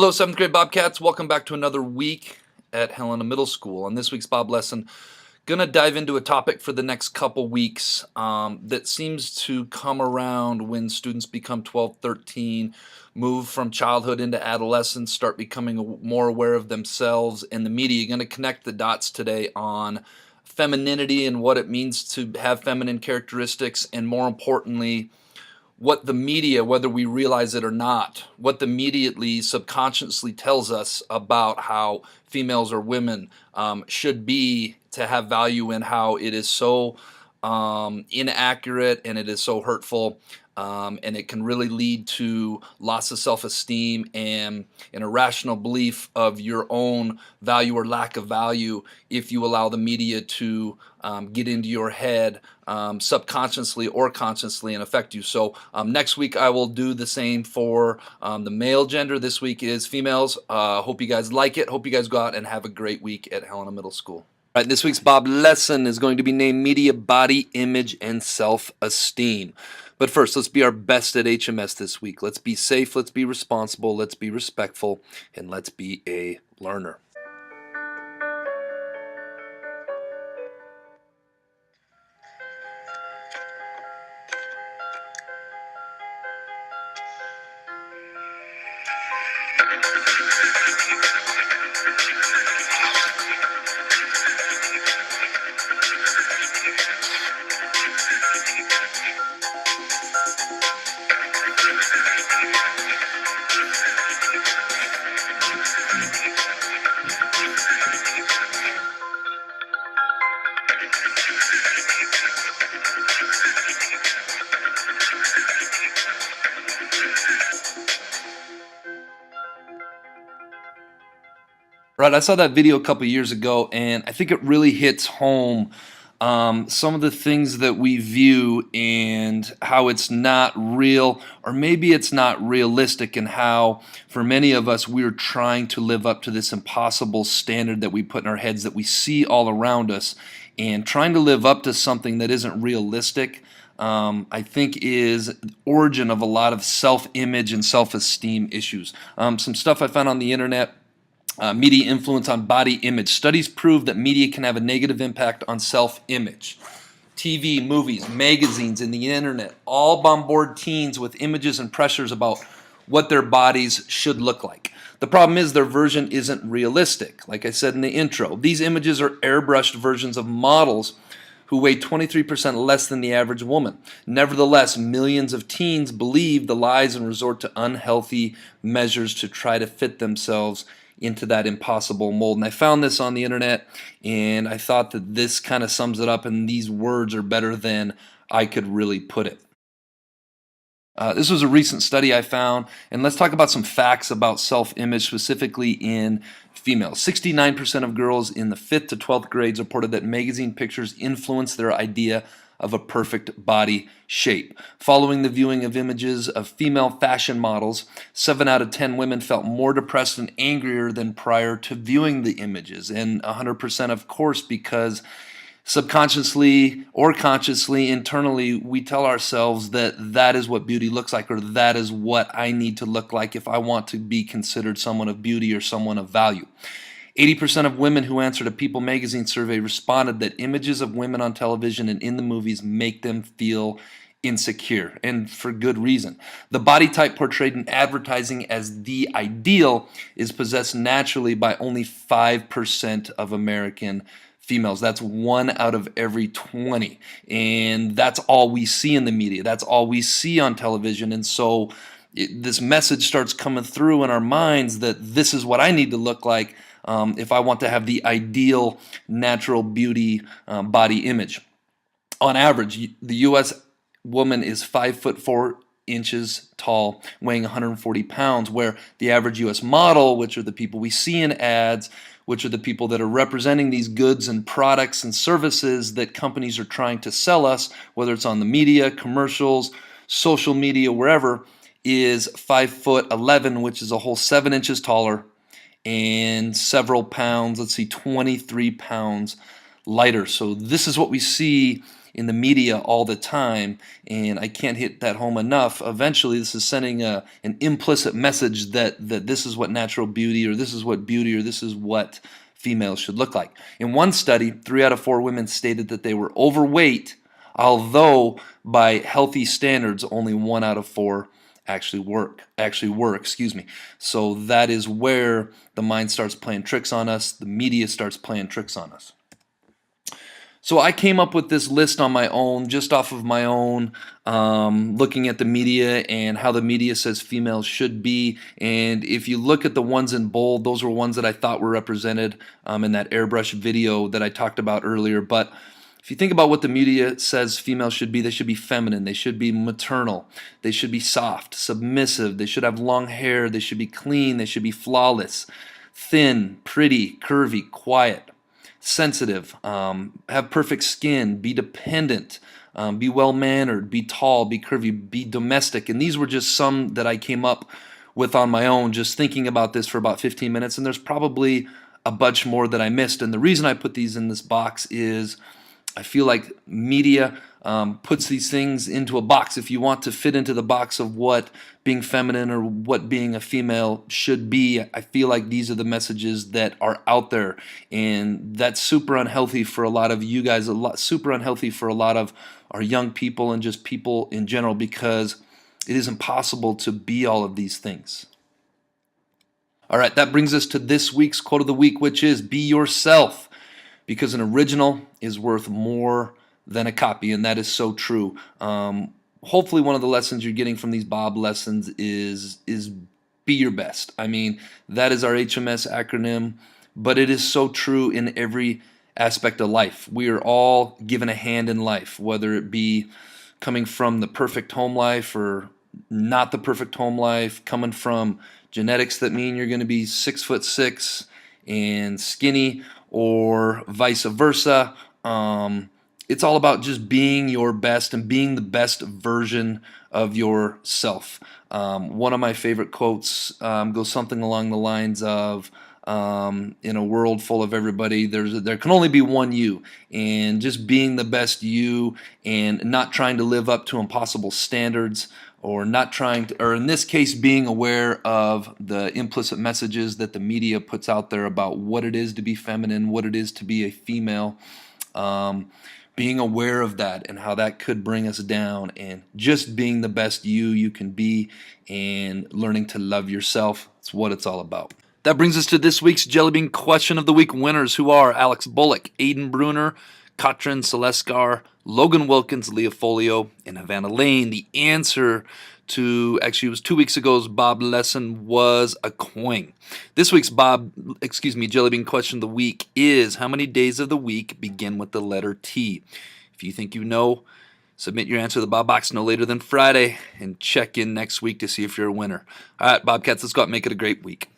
Hello, 7th grade Bobcats. Welcome back to another week at Helena Middle School. On this week's Bob Lesson, gonna dive into a topic for the next couple weeks that seems to come around when students become 12, 13, move from childhood into adolescence, start becoming more aware of themselves and the media. Going to connect the dots today on femininity and what it means to have feminine characteristics, and more importantly, what the media, whether we realize it or not, what the media subconsciously tells us about how females or women should be to have value, and how it is so inaccurate and it is so hurtful. And it can really lead to loss of self-esteem and an irrational belief of your own value or lack of value if you allow the media to get into your head subconsciously or consciously and affect you. So next week I will do the same for the male gender. This week is females. Hope you guys like it. Hope you guys go out and have a great week at Helena Middle School. All right, this week's Bob Lesson is going to be named Media, Body, Image, and Self-Esteem. But first, let's be our best at HMS this week. Let's be safe, let's be responsible, let's be respectful, and let's be a learner. Right, I saw that video a couple years ago, and I think it really hits home some of the things that we view and how it's not real, or maybe it's not realistic, and how for many of us we're trying to live up to this impossible standard that we put in our heads that we see all around us, and trying to live up to something that isn't realistic. I think is the origin of a lot of self-image and self-esteem issues. Some stuff I found on the internet. Media influence on body image. Studies prove that media can have a negative impact on self-image. TV, movies, magazines, and the internet all bombard teens with images and pressures about what their bodies should look like. The problem is their version isn't realistic. Like I said in the intro, these images are airbrushed versions of models who weigh 23% less than the average woman. Nevertheless, millions of teens believe the lies and resort to unhealthy measures to try to fit themselves into that impossible mold. And I found this on the internet, and I thought that this kind of sums it up, and these words are better than I could really put it. This was a recent study I found, and let's talk about some facts about self-image, specifically in females. 69% of girls in the 5th to 12th grades reported that magazine pictures influence their idea of a perfect body shape. Following the viewing of images of female fashion models, 7 out of 10 women felt more depressed and angrier than prior to viewing the images. And 100% of course, because subconsciously or consciously, internally, we tell ourselves that that is what beauty looks like, or that is what I need to look like if I want to be considered someone of beauty or someone of value. 80% of women who answered a People magazine survey responded that images of women on television and in the movies make them feel insecure, and for good reason. The body type portrayed in advertising as the ideal is possessed naturally by only 5% of American females. That's 1 out of every 20, and that's all we see in the media. That's all we see on television, and so this message starts coming through in our minds that this is what I need to look like if I want to have the ideal natural beauty body image. On average, the U.S. woman is 5'4" tall, weighing 140 pounds, where the average U.S. model, which are the people we see in ads, which are the people that are representing these goods and products and services that companies are trying to sell us, whether it's on the media, commercials, social media, wherever, is 5'11", which is a whole 7 inches taller and several pounds, 23 pounds lighter. So this is what we see in the media all the time, and I can't hit that home enough. Eventually, this is sending an implicit message that this is what natural beauty, or this is what beauty, or this is what females should look like. In one study, 3 out of 4 women stated that they were overweight, although by healthy standards, only 1 out of 4 actually were, excuse me. So that is where the mind starts playing tricks on us, the media starts playing tricks on us. So I came up with this list on my own, just off of my own, looking at the media and how the media says females should be. And if you look at the ones in bold, those were ones that I thought were represented in that airbrush video that I talked about earlier. But if you think about what the media says females should be, they should be feminine, they should be maternal, they should be soft, submissive, they should have long hair, they should be clean, they should be flawless, thin, pretty, curvy, quiet, sensitive, have perfect skin, be dependent, be well-mannered, be tall, be curvy, be domestic. And these were just some that I came up with on my own, just thinking about this for about 15 minutes. And there's probably a bunch more that I missed. And the reason I put these in this box is I feel like media puts these things into a box. If you want to fit into the box of what being feminine or what being a female should be, I feel like these are the messages that are out there, and that's super unhealthy for a lot of you guys, super unhealthy for a lot of our young people and just people in general, because it is impossible to be all of these things. All right, that brings us to this week's quote of the week, which is "Be yourself, because an original is worth more than a copy." And that is so true. Hopefully one of the lessons you're getting from these B.O.B lessons is be your best. I mean, that is our HMS acronym, but it is so true in every aspect of life. We are all given a hand in life, whether it be coming from the perfect home life or not the perfect home life, coming from genetics that mean you're going to be 6'6" and skinny, or vice versa. It's all about just being your best and being the best version of yourself. One of my favorite quotes goes something along the lines of, in a world full of everybody, there can only be one you, and just being the best you and not trying to live up to impossible standards, or not trying to, or in this case, being aware of the implicit messages that the media puts out there about what it is to be feminine, what it is to be a female. Being aware of that and how that could bring us down, and just being the best you can be, and learning to love yourself. That's what it's all about. That brings us to this week's Jellybean Question of the Week winners, who are Alex Bullock, Aiden Bruner, Katrin Seleskar, Logan Wilkins, Leah Folio, and Havana Lane. The answer to, actually it was 2 weeks ago's B.O.B lesson, was a coin. This week's Jellybean Question of the Week is, how many days of the week begin with the letter T? If you think you know, submit your answer to the Bob Box no later than Friday, and check in next week to see if you're a winner. All right, Bobcats, let's go out and make it a great week.